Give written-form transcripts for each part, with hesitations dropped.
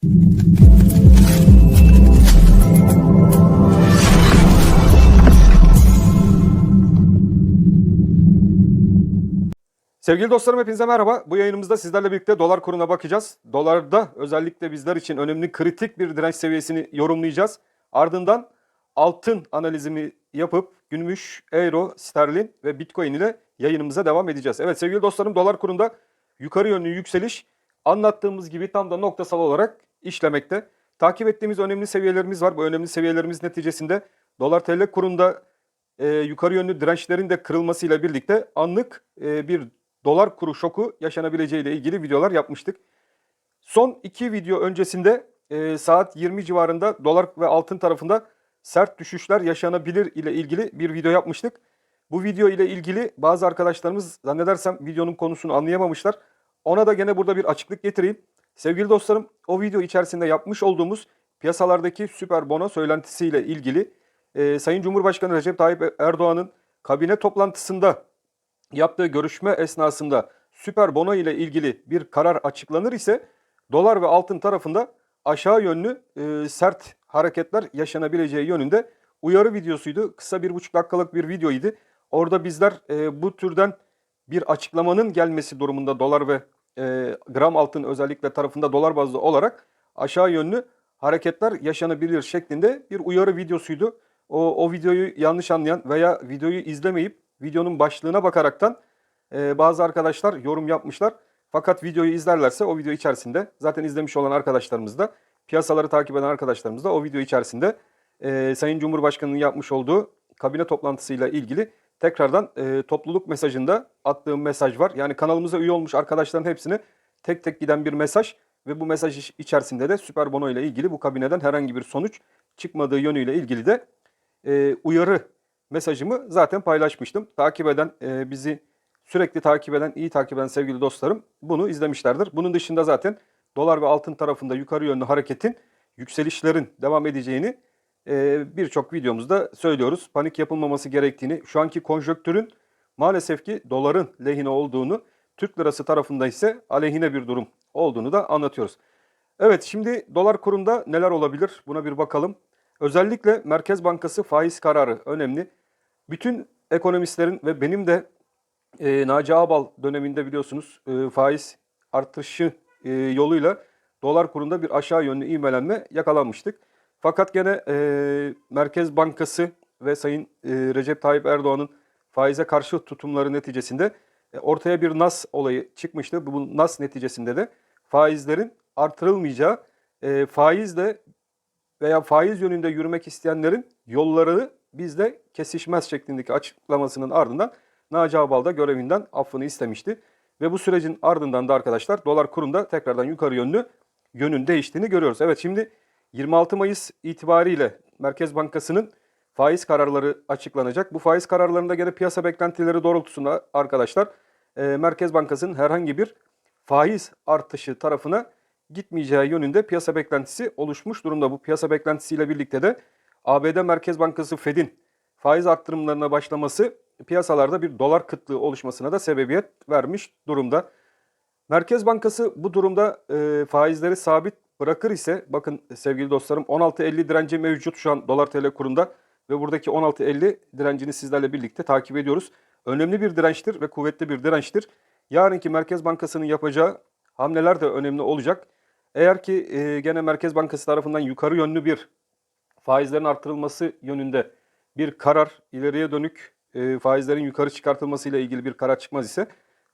Sevgili dostlarım, hepinize merhaba. Bu yayınımızda sizlerle birlikte dolar kuruna bakacağız. Dolarda özellikle bizler için önemli kritik bir direnç seviyesini yorumlayacağız. Ardından altın analizimi yapıp gümüş, euro, sterlin ve bitcoin ile yayınımıza devam edeceğiz. Evet sevgili dostlarım, dolar kurunda yukarı yönlü yükseliş anlattığımız gibi tam da noktasal olarak işlemekte. Takip ettiğimiz önemli seviyelerimiz var. Bu önemli seviyelerimiz neticesinde dolar TL kurunda yukarı yönlü dirençlerin de kırılmasıyla birlikte anlık bir dolar kuru şoku yaşanabileceği ile ilgili videolar yapmıştık. Son iki video öncesinde saat 20 civarında dolar ve altın tarafında sert düşüşler yaşanabilir ile ilgili bir video yapmıştık. Bu video ile ilgili bazı arkadaşlarımız zannedersem videonun konusunu anlayamamışlar. Ona da gene burada bir açıklık getireyim. Sevgili dostlarım, o video içerisinde yapmış olduğumuz piyasalardaki süper bono söylentisiyle ilgili Sayın Cumhurbaşkanı Recep Tayyip Erdoğan'ın kabine toplantısında yaptığı görüşme esnasında süper bono ile ilgili bir karar açıklanır ise dolar ve altın tarafında aşağı yönlü sert hareketler yaşanabileceği yönünde uyarı videosuydu. Kısa 1,5 dakikalık bir videoydu. Orada bizler bu türden bir açıklamanın gelmesi durumunda dolar ve gram altın özellikle tarafında dolar bazlı olarak aşağı yönlü hareketler yaşanabilir şeklinde bir uyarı videosuydu. O videoyu yanlış anlayan veya videoyu izlemeyip videonun başlığına bakaraktan bazı arkadaşlar yorum yapmışlar. Fakat videoyu izlerlerse o video içerisinde zaten izlemiş olan arkadaşlarımız da piyasaları takip eden arkadaşlarımız da o video içerisinde Sayın Cumhurbaşkanı'nın yapmış olduğu kabine toplantısıyla ilgili tekrardan topluluk mesajında attığım mesaj var. Yani kanalımıza üye olmuş arkadaşların hepsine tek tek giden bir mesaj ve bu mesaj içerisinde de süper bono ile ilgili bu kabineden herhangi bir sonuç çıkmadığı yönüyle ilgili de uyarı mesajımı zaten paylaşmıştım. Takip eden, bizi sürekli takip eden, iyi takip eden sevgili dostlarım bunu izlemişlerdir. Bunun dışında zaten dolar ve altın tarafında yukarı yönlü hareketin, yükselişlerin devam edeceğini birçok videomuzda söylüyoruz. Panik yapılmaması gerektiğini, şu anki konjonktürün maalesef ki doların lehine olduğunu, Türk lirası tarafında ise aleyhine bir durum olduğunu da anlatıyoruz. Evet, şimdi dolar kurunda neler olabilir buna bir bakalım. Özellikle Merkez Bankası faiz kararı önemli. Bütün ekonomistlerin ve benim de Naci Ağbal döneminde biliyorsunuz faiz artışı yoluyla dolar kurunda bir aşağı yönlü ivmelenme yakalanmıştık. Fakat gene Merkez Bankası ve Sayın Recep Tayyip Erdoğan'ın faize karşı tutumları neticesinde ortaya bir nas olayı çıkmıştı. Bu nas neticesinde de faizlerin artırılmayacağı, faizle veya faiz yönünde yürümek isteyenlerin yolları bizde kesişmez şeklindeki açıklamasının ardından Naci Ağbal da görevinden affını istemişti. Ve bu sürecin ardından da arkadaşlar dolar kurunda tekrardan yukarı yönün değiştiğini görüyoruz. Evet, şimdi 26 Mayıs itibariyle Merkez Bankası'nın faiz kararları açıklanacak. Bu faiz kararlarında gene piyasa beklentileri doğrultusunda arkadaşlar Merkez Bankası'nın herhangi bir faiz artışı tarafına gitmeyeceği yönünde piyasa beklentisi oluşmuş durumda. Bu piyasa beklentisiyle birlikte de ABD Merkez Bankası Fed'in faiz arttırımlarına başlaması piyasalarda bir dolar kıtlığı oluşmasına da sebebiyet vermiş durumda. Merkez Bankası bu durumda faizleri sabit bırakır ise bakın sevgili dostlarım 16.50 direnci mevcut şu an dolar TL kurunda ve buradaki 16.50 direncini sizlerle birlikte takip ediyoruz. Önemli bir dirençtir ve kuvvetli bir dirençtir. Yarınki Merkez Bankası'nın yapacağı hamleler de önemli olacak. Eğer ki gene Merkez Bankası tarafından yukarı yönlü bir faizlerin artırılması yönünde bir karar, ileriye dönük faizlerin yukarı çıkartılması ile ilgili bir karar çıkmaz ise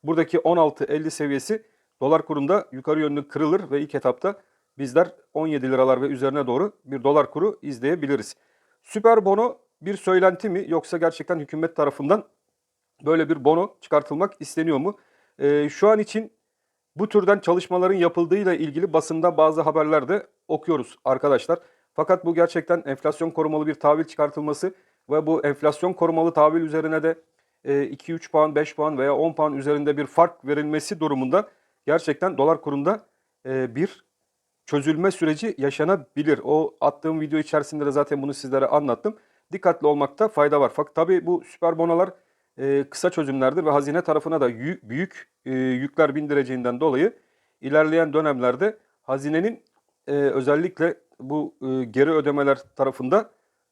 buradaki 16.50 seviyesi dolar kurunda yukarı yönlü kırılır ve ilk etapta bizler 17 liralar ve üzerine doğru bir dolar kuru izleyebiliriz. Süper bono bir söylenti mi yoksa gerçekten hükümet tarafından böyle bir bono çıkartılmak isteniyor mu? Şu an için bu türden çalışmaların yapıldığıyla ilgili basında bazı haberler de okuyoruz arkadaşlar. Fakat bu gerçekten enflasyon korumalı bir tahvil çıkartılması ve bu enflasyon korumalı tahvil üzerine de 2-3 puan, 5 puan veya 10 puan üzerinde bir fark verilmesi durumunda gerçekten dolar kurunda bir çözülme süreci yaşanabilir. O attığım video içerisinde de zaten bunu sizlere anlattım. Dikkatli olmakta fayda var. Fakat tabii bu süper bonolar kısa çözümlerdir ve hazine tarafına da büyük yükler bindireceğinden dolayı ilerleyen dönemlerde hazinenin özellikle bu geri ödemeler tarafında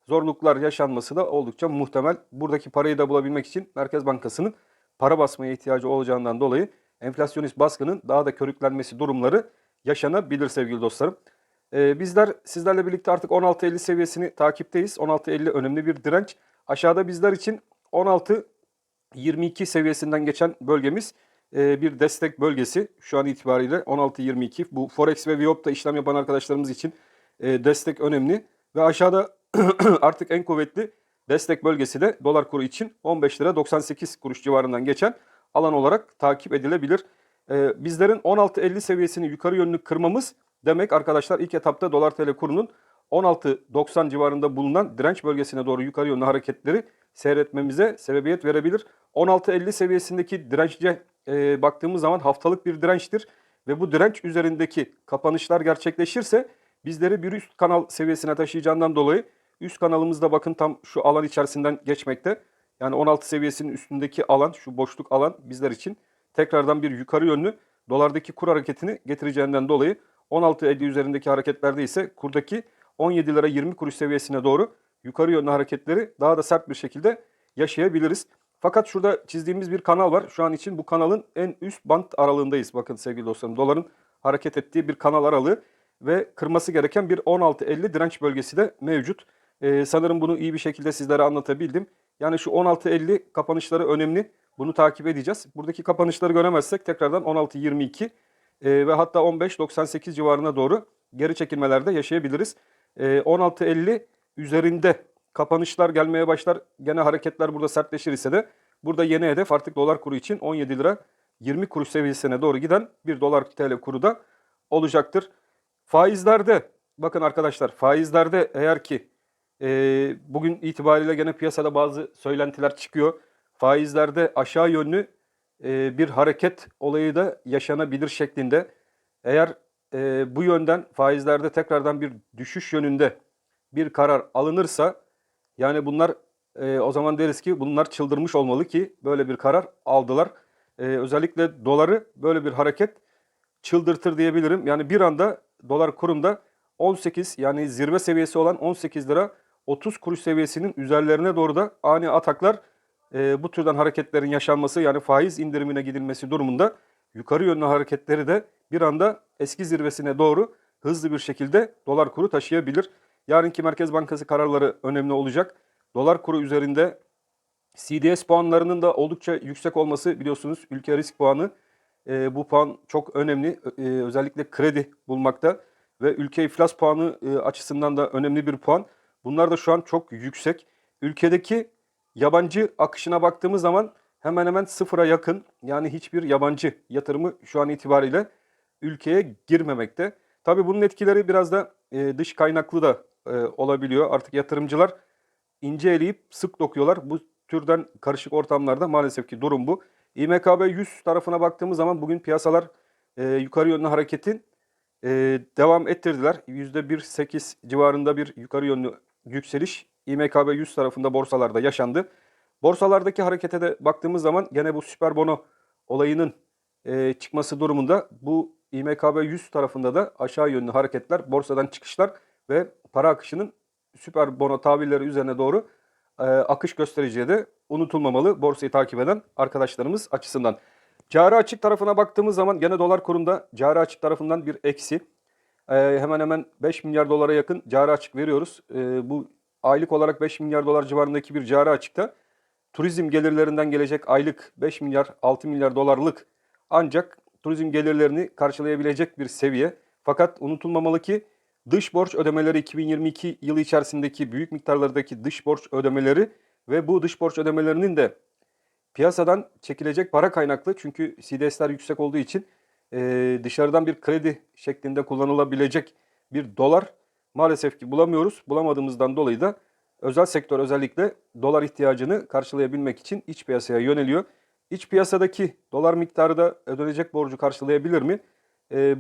zorluklar yaşanması da oldukça muhtemel. Buradaki parayı da bulabilmek için Merkez Bankası'nın para basmaya ihtiyacı olacağından dolayı enflasyonist baskının daha da körüklenmesi durumları yaşanabilir sevgili dostlarım. Bizler sizlerle birlikte artık 16.50 seviyesini takipteyiz. 16.50 önemli bir direnç. Aşağıda bizler için 16.22 seviyesinden geçen bölgemiz bir destek bölgesi. Şu an itibariyle 16.22. Bu Forex ve Viyop'ta işlem yapan arkadaşlarımız için destek önemli. Ve aşağıda artık en kuvvetli destek bölgesi de dolar kuru için 15 lira 98 kuruş civarından geçen alan olarak takip edilebilir. Bizlerin 16.50 seviyesini yukarı yönlü kırmamız demek arkadaşlar ilk etapta dolar TL kurunun 16.90 civarında bulunan direnç bölgesine doğru yukarı yönlü hareketleri seyretmemize sebebiyet verebilir. 16.50 seviyesindeki dirençce baktığımız zaman haftalık bir dirençtir ve bu direnç üzerindeki kapanışlar gerçekleşirse bizleri bir üst kanal seviyesine taşıyacağından dolayı üst kanalımızda bakın tam şu alan içerisinden geçmekte. Yani 16 seviyesinin üstündeki alan, şu boşluk alan bizler için tekrardan bir yukarı yönlü dolardaki kur hareketini getireceğinden dolayı 16.50 üzerindeki hareketlerde ise kurdaki 17 lira 20 kuruş seviyesine doğru yukarı yönlü hareketleri daha da sert bir şekilde yaşayabiliriz. Fakat şurada çizdiğimiz bir kanal var. Şu an için bu kanalın en üst band aralığındayız. Bakın sevgili dostlarım, doların hareket ettiği bir kanal aralığı ve kırması gereken bir 16.50 direnç bölgesi de mevcut. Sanırım bunu iyi bir şekilde sizlere anlatabildim. Yani şu 16.50 kapanışları önemli. Bunu takip edeceğiz. Buradaki kapanışları göremezsek tekrardan 16.22 ve hatta 15.98 civarına doğru geri çekilmelerde yaşayabiliriz. 16.50 üzerinde kapanışlar gelmeye başlar. Gene hareketler burada sertleşir ise de burada yeni hedef artık dolar kuru için 17 lira 20 kuruş seviyesine doğru giden bir dolar TL kuru da olacaktır. Faizlerde bakın arkadaşlar, faizlerde eğer ki bugün itibariyle gene piyasada bazı söylentiler çıkıyor. Faizlerde aşağı yönlü bir hareket olayı da yaşanabilir şeklinde. Eğer bu yönden faizlerde tekrardan bir düşüş yönünde bir karar alınırsa yani bunlar o zaman deriz ki bunlar çıldırmış olmalı ki böyle bir karar aldılar. Özellikle doları böyle bir hareket çıldırtır diyebilirim. Yani bir anda dolar kurunda 18 yani zirve seviyesi olan 18 lira 30 kuruş seviyesinin üzerlerine doğru da ani ataklar bu türden hareketlerin yaşanması yani faiz indirimine gidilmesi durumunda yukarı yönlü hareketleri de bir anda eski zirvesine doğru hızlı bir şekilde dolar kuru taşıyabilir. Yarınki Merkez Bankası kararları önemli olacak. Dolar kuru üzerinde CDS puanlarının da oldukça yüksek olması biliyorsunuz ülke risk puanı. Bu puan çok önemli. Özellikle kredi bulmakta ve ülke iflas puanı açısından da önemli bir puan. Bunlar da şu an çok yüksek. Ülkedeki yabancı akışına baktığımız zaman hemen hemen sıfıra yakın. Yani hiçbir yabancı yatırımı şu an itibariyle ülkeye girmemekte. Tabii bunun etkileri biraz da dış kaynaklı da olabiliyor. Artık yatırımcılar ince eleyip sık dokuyorlar. Bu türden karışık ortamlarda maalesef ki durum bu. İMKB 100 tarafına baktığımız zaman bugün piyasalar yukarı yönlü hareketin devam ettirdiler. %1.8 civarında bir yukarı yönlü yükseliş İMKB 100 tarafında borsalarda yaşandı. Borsalardaki harekete de baktığımız zaman gene bu süper bono olayının çıkması durumunda bu İMKB 100 tarafında da aşağı yönlü hareketler, borsadan çıkışlar ve para akışının süper bono tabirleri üzerine doğru akış göstereceği de unutulmamalı borsayı takip eden arkadaşlarımız açısından. Cari açık tarafına baktığımız zaman gene dolar kurunda cari açık tarafından bir eksi. Hemen hemen 5 milyar dolara yakın cari açık veriyoruz. Bu aylık olarak 5 milyar dolar civarındaki bir cari açıkta turizm gelirlerinden gelecek aylık 5 milyar 6 milyar dolarlık ancak turizm gelirlerini karşılayabilecek bir seviye. Fakat unutulmamalı ki dış borç ödemeleri 2022 yılı içerisindeki büyük miktarlardaki dış borç ödemeleri ve bu dış borç ödemelerinin de piyasadan çekilecek para kaynaklı çünkü CDS'ler yüksek olduğu için dışarıdan bir kredi şeklinde kullanılabilecek bir dolar maalesef ki bulamıyoruz. Bulamadığımızdan dolayı da özel sektör özellikle dolar ihtiyacını karşılayabilmek için iç piyasaya yöneliyor. İç piyasadaki dolar miktarı da ödenecek borcu karşılayabilir mi?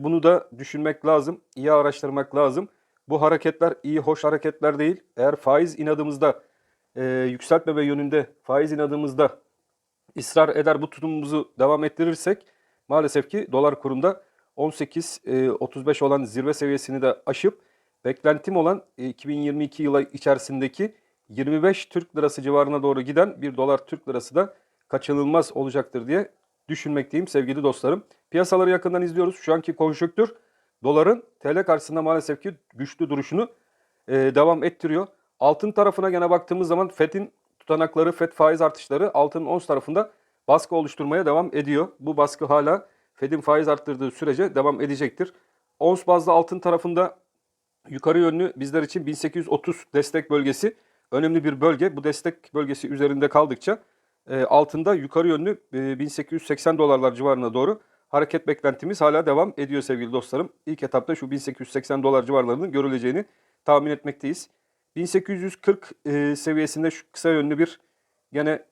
Bunu da düşünmek lazım, iyi araştırmak lazım. Bu hareketler iyi, hoş hareketler değil. Eğer faiz inadımızda yükseltmeme yönünde faiz inadımızda ısrar eder bu tutumumuzu devam ettirirsek maalesef ki dolar kurunda 18.35 olan zirve seviyesini de aşıp beklentim olan 2022 yılı içerisindeki 25 Türk lirası civarına doğru giden bir dolar Türk lirası da kaçınılmaz olacaktır diye düşünmekteyim sevgili dostlarım. Piyasaları yakından izliyoruz. Şu anki konjonktür doların TL karşısında maalesef ki güçlü duruşunu devam ettiriyor. Altın tarafına gene baktığımız zaman FED'in tutanakları, FED faiz artışları altının ons tarafında baskı oluşturmaya devam ediyor. Bu baskı hala FED'in faiz arttırdığı sürece devam edecektir. Ons bazlı altın tarafında yukarı yönlü bizler için 1830 destek bölgesi önemli bir bölge. Bu destek bölgesi üzerinde kaldıkça altında yukarı yönlü 1880 dolarlar civarına doğru hareket beklentimiz hala devam ediyor sevgili dostlarım. İlk etapta şu 1880 dolar civarlarının görüleceğini tahmin etmekteyiz. 1840 seviyesinde şu kısa yönlü bir gene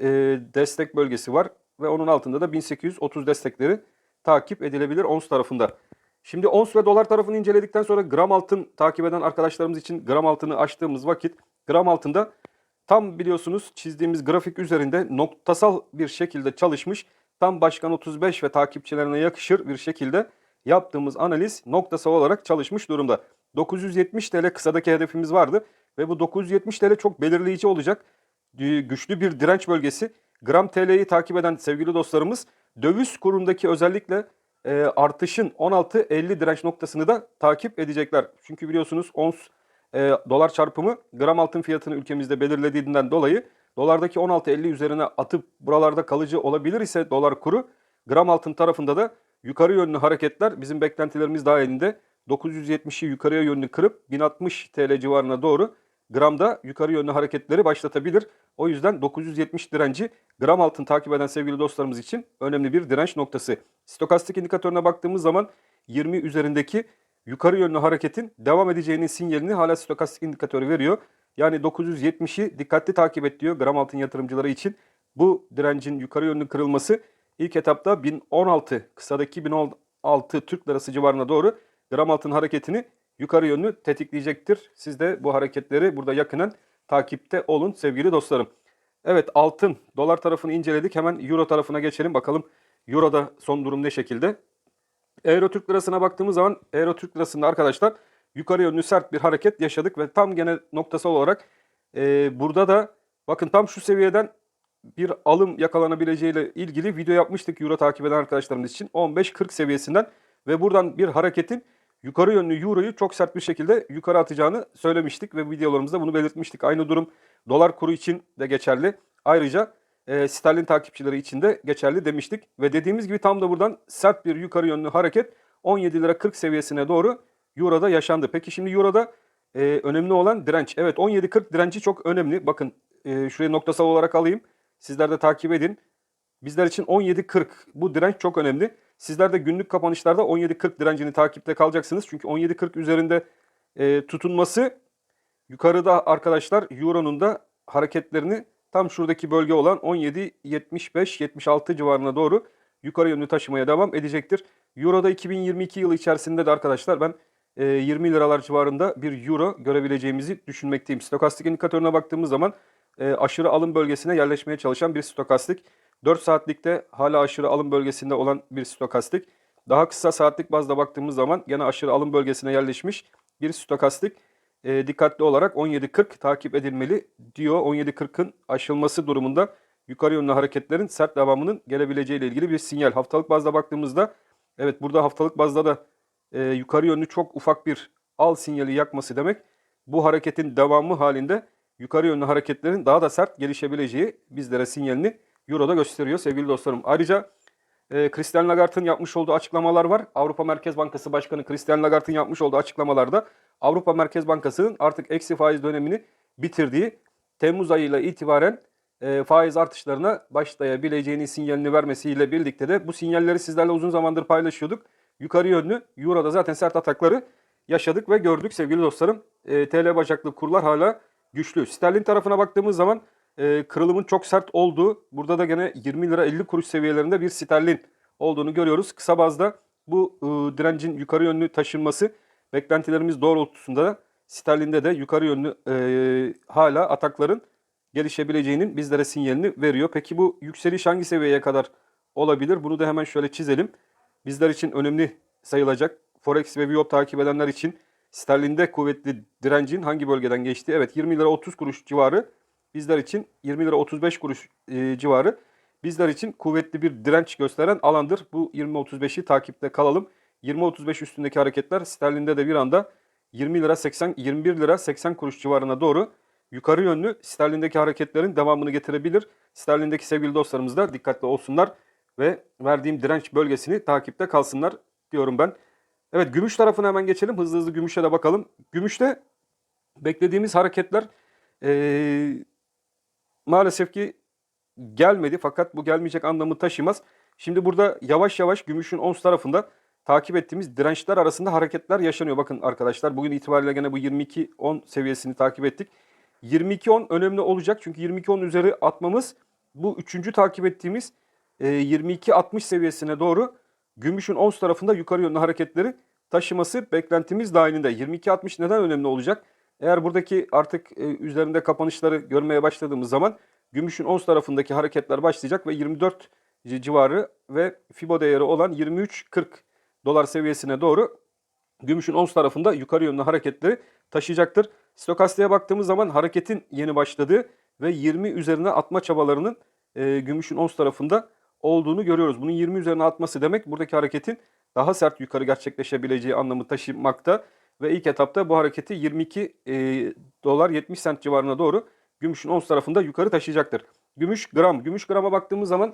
destek bölgesi var ve onun altında da 1830 destekleri takip edilebilir ons tarafında. Şimdi ons ve dolar tarafını inceledikten sonra gram altın takip eden arkadaşlarımız için gram altını açtığımız vakit gram altında tam biliyorsunuz çizdiğimiz grafik üzerinde noktasal bir şekilde çalışmış, tam Başkan 35 ve takipçilerine yakışır bir şekilde yaptığımız analiz noktasal olarak çalışmış durumda. 970 TL kısadaki hedefimiz vardı ve bu 970 TL çok belirleyici olacak. Güçlü bir direnç bölgesi. Gram TL'yi takip eden sevgili dostlarımız döviz kurundaki özellikle artışın 16.50 direnç noktasını da takip edecekler. Çünkü biliyorsunuz ons dolar çarpımı gram altın fiyatını ülkemizde belirlediğinden dolayı dolardaki 16.50 üzerine atıp buralarda kalıcı olabilir ise dolar kuru, gram altın tarafında da yukarı yönlü hareketler bizim beklentilerimiz dahilinde 970'i yukarıya yönlü kırıp 1060 TL civarına doğru gramda yukarı yönlü hareketleri başlatabilir. O yüzden 970 direnci gram altın takip eden sevgili dostlarımız için önemli bir direnç noktası. Stokastik indikatörüne baktığımız zaman 20 üzerindeki yukarı yönlü hareketin devam edeceğinin sinyalini hala stokastik indikatörü veriyor. Yani 970'i dikkatli takip et diyor gram altın yatırımcıları için. Bu direncin yukarı yönlü kırılması ilk etapta 1016 kısadaki 1016 Türk lirası civarına doğru gram altın hareketini yukarı yönlü tetikleyecektir. Siz de bu hareketleri burada yakinen takipte olun sevgili dostlarım. Evet, altın dolar tarafını inceledik. Hemen euro tarafına geçelim. Bakalım euroda son durum ne şekilde? Euro Türk lirasına baktığımız zaman Euro Türk lirasında arkadaşlar yukarı yönlü sert bir hareket yaşadık ve tam gene noktasal olarak burada da bakın tam şu seviyeden bir alım yakalanabileceğiyle ilgili video yapmıştık Euro takip eden arkadaşlarımız için. 15.40 seviyesinden ve buradan bir hareketin yukarı yönlü Euro'yu çok sert bir şekilde yukarı atacağını söylemiştik ve videolarımızda bunu belirtmiştik. Aynı durum dolar kuru için de geçerli. Ayrıca sterlin takipçileri için de geçerli demiştik. Ve dediğimiz gibi tam da buradan sert bir yukarı yönlü hareket 17 lira 40 seviyesine doğru Euro'da yaşandı. Peki şimdi Euro'da önemli olan direnç. Evet, 17.40 direnci çok önemli. Bakın şuraya noktasal olarak alayım. Sizler de takip edin. Bizler için 17.40 bu direnç çok önemli. Sizler de günlük kapanışlarda 17.40 direncini takipte kalacaksınız. Çünkü 17.40 üzerinde tutunması yukarıda arkadaşlar Euro'nun da hareketlerini tam şuradaki bölge olan 17.75-76 civarına doğru yukarı yönlü taşımaya devam edecektir. Euro'da 2022 yılı içerisinde de arkadaşlar ben 20 liralar civarında bir euro görebileceğimizi düşünmekteyim. Stokastik indikatörüne baktığımız zaman aşırı alım bölgesine yerleşmeye çalışan bir stokastik. 4 saatlikte hala aşırı alım bölgesinde olan bir stokastik. Daha kısa saatlik bazda baktığımız zaman gene aşırı alım bölgesine yerleşmiş bir stokastik. Dikkatli olarak 17.40 takip edilmeli diyor. 17.40'ın aşılması durumunda yukarı yönlü hareketlerin sert devamının gelebileceği ile ilgili bir sinyal. Haftalık bazda baktığımızda evet burada haftalık bazda da yukarı yönlü çok ufak bir al sinyali yakması demek. Bu hareketin devamı halinde yukarı yönlü hareketlerin daha da sert gelişebileceği bizlere sinyalini Euro'da gösteriyor sevgili dostlarım. Ayrıca Christine Lagarde'ın yapmış olduğu açıklamalar var. Avrupa Merkez Bankası Başkanı Christine Lagarde'ın yapmış olduğu açıklamalarda Avrupa Merkez Bankası'nın artık eksi faiz dönemini bitirdiği, Temmuz ayıyla itibaren faiz artışlarına başlayabileceğini sinyalini vermesiyle birlikte de bu sinyalleri sizlerle uzun zamandır paylaşıyorduk. Yukarı yönlü Euro'da zaten sert atakları yaşadık ve gördük sevgili dostlarım. TL bacaklı kurlar hala güçlü. Sterlin tarafına baktığımız zaman kırılımın çok sert olduğu, burada da gene 20 lira 50 kuruş seviyelerinde bir sterlin olduğunu görüyoruz. Kısa bazda bu direncin yukarı yönlü taşınması beklentilerimiz doğrultusunda da sterlinde de yukarı yönlü hala atakların gelişebileceğinin bizlere sinyalini veriyor. Peki bu yükseliş hangi seviyeye kadar olabilir? Bunu da hemen şöyle çizelim. Bizler için önemli sayılacak. Forex ve Viyop takip edenler için sterlinde kuvvetli direncin hangi bölgeden geçtiği? Evet, 20 lira 30 kuruş civarı bizler için, 20 lira 35 kuruş civarı bizler için kuvvetli bir direnç gösteren alandır. Bu 20.35'i takipte kalalım. 20.35 üstündeki hareketler sterlinde de bir anda 20 lira 80, 21 lira 80 kuruş civarına doğru yukarı yönlü sterlindeki hareketlerin devamını getirebilir. Sterlindeki sevgili dostlarımız da dikkatli olsunlar ve verdiğim direnç bölgesini takipte kalsınlar diyorum ben. Evet, gümüş tarafına hemen geçelim. Hızlı hızlı gümüşe de bakalım. Gümüşte beklediğimiz hareketler maalesef ki gelmedi, fakat bu gelmeyecek anlamı taşımaz. Şimdi burada yavaş yavaş gümüşün ons tarafında takip ettiğimiz dirençler arasında hareketler yaşanıyor. Bakın arkadaşlar, bugün itibariyle gene bu 22.10 seviyesini takip ettik. 22.10 önemli olacak çünkü 22.10 üzeri atmamız bu üçüncü takip ettiğimiz 22.60 seviyesine doğru gümüşün ons tarafında yukarı yönlü hareketleri taşıması beklentimiz dahilinde. 22.60 neden önemli olacak? Eğer buradaki artık üzerinde kapanışları görmeye başladığımız zaman gümüşün ons tarafındaki hareketler başlayacak ve 24 civarı ve Fibo değeri olan 23.40 dolar seviyesine doğru gümüşün ons tarafında yukarı yönlü hareketleri taşıyacaktır. Stokastiğe baktığımız zaman hareketin yeni başladığı ve 20 üzerine atma çabalarının gümüşün ons tarafında olduğunu görüyoruz. Bunun 20 üzerine atması demek buradaki hareketin daha sert yukarı gerçekleşebileceği anlamı taşımakta ve ilk etapta bu hareketi 22 dolar 70 sent civarına doğru gümüşün ons tarafında yukarı taşıyacaktır. Gümüş gram. Gümüş grama baktığımız zaman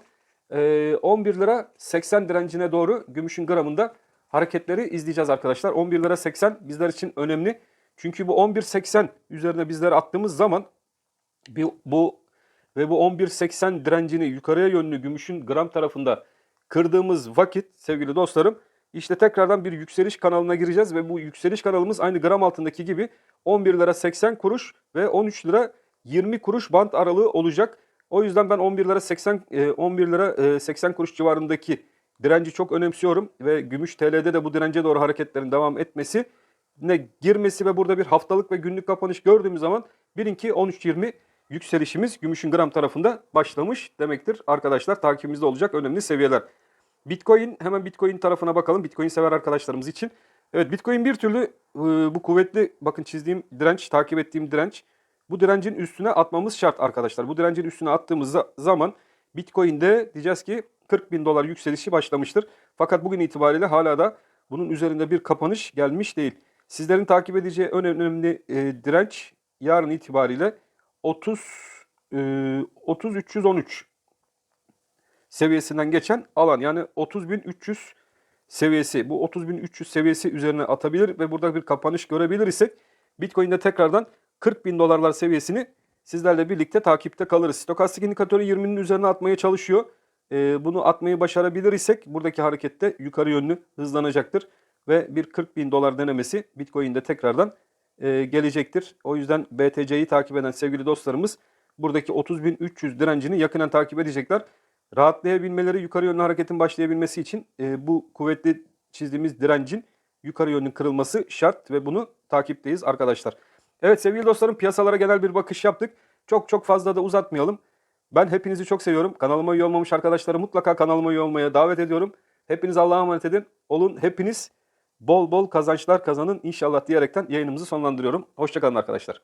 11 lira 80 direncine doğru gümüşün gramında hareketleri izleyeceğiz arkadaşlar. 11 lira 80 bizler için önemli. Çünkü bu 11.80 üzerine bizler attığımız zaman bu 11.80 direncini yukarıya yönlü gümüşün gram tarafında kırdığımız vakit sevgili dostlarım, işte tekrardan bir yükseliş kanalına gireceğiz ve bu yükseliş kanalımız aynı gram altındaki gibi 11 lira 80 kuruş ve 13 lira 20 kuruş bant aralığı olacak. O yüzden ben 11 lira 80 kuruş civarındaki direnci çok önemsiyorum ve gümüş TL'de de bu dirence doğru hareketlerin devam etmesi ne girmesi ve burada bir haftalık ve günlük kapanış gördüğümüz zaman bilin ki 13.20 yükselişimiz gümüşün gram tarafında başlamış demektir. Arkadaşlar takibimizde olacak önemli seviyeler. Bitcoin, hemen Bitcoin tarafına bakalım. Bitcoin sever arkadaşlarımız için. Evet, Bitcoin bir türlü bu kuvvetli, bakın çizdiğim direnç, takip ettiğim direnç. Bu direncin üstüne atmamız şart arkadaşlar. Bu direncin üstüne attığımız zaman Bitcoin'de diyeceğiz ki 40 bin dolar yükselişi başlamıştır. Fakat bugün itibariyle hala da bunun üzerinde bir kapanış gelmiş değil. Sizlerin takip edeceği önemli direnç yarın itibariyle 30.313 seviyesinden geçen alan, yani 30.300 seviyesi. Bu 30.300 seviyesi üzerine atabilir ve burada bir kapanış görebilir isek Bitcoin'de tekrardan 40 bin dolarlar seviyesini sizlerle birlikte takipte kalırız. Stokastik indikatörü 20'nin üzerine atmaya çalışıyor. Bunu atmayı başarabilir isek buradaki harekette yukarı yönlü hızlanacaktır ve bir 40 bin dolar denemesi Bitcoin'de tekrardan gelecektir. O yüzden BTC'yi takip eden sevgili dostlarımız buradaki 30.300 direncini yakından takip edecekler. Rahatlayabilmeleri, yukarı yönlü hareketin başlayabilmesi için bu kuvvetli çizdiğimiz direncin yukarı yönlü kırılması şart ve bunu takipteyiz arkadaşlar. Evet sevgili dostlarım, piyasalara genel bir bakış yaptık. Çok fazla da uzatmayalım. Ben hepinizi çok seviyorum. Kanalıma üye olmamış arkadaşları mutlaka kanalıma üye olmaya davet ediyorum. Hepiniz Allah'a emanet edin. Olun, hepiniz bol bol kazançlar kazanın inşallah diyerekten yayınımızı sonlandırıyorum. Hoşça kalın arkadaşlar.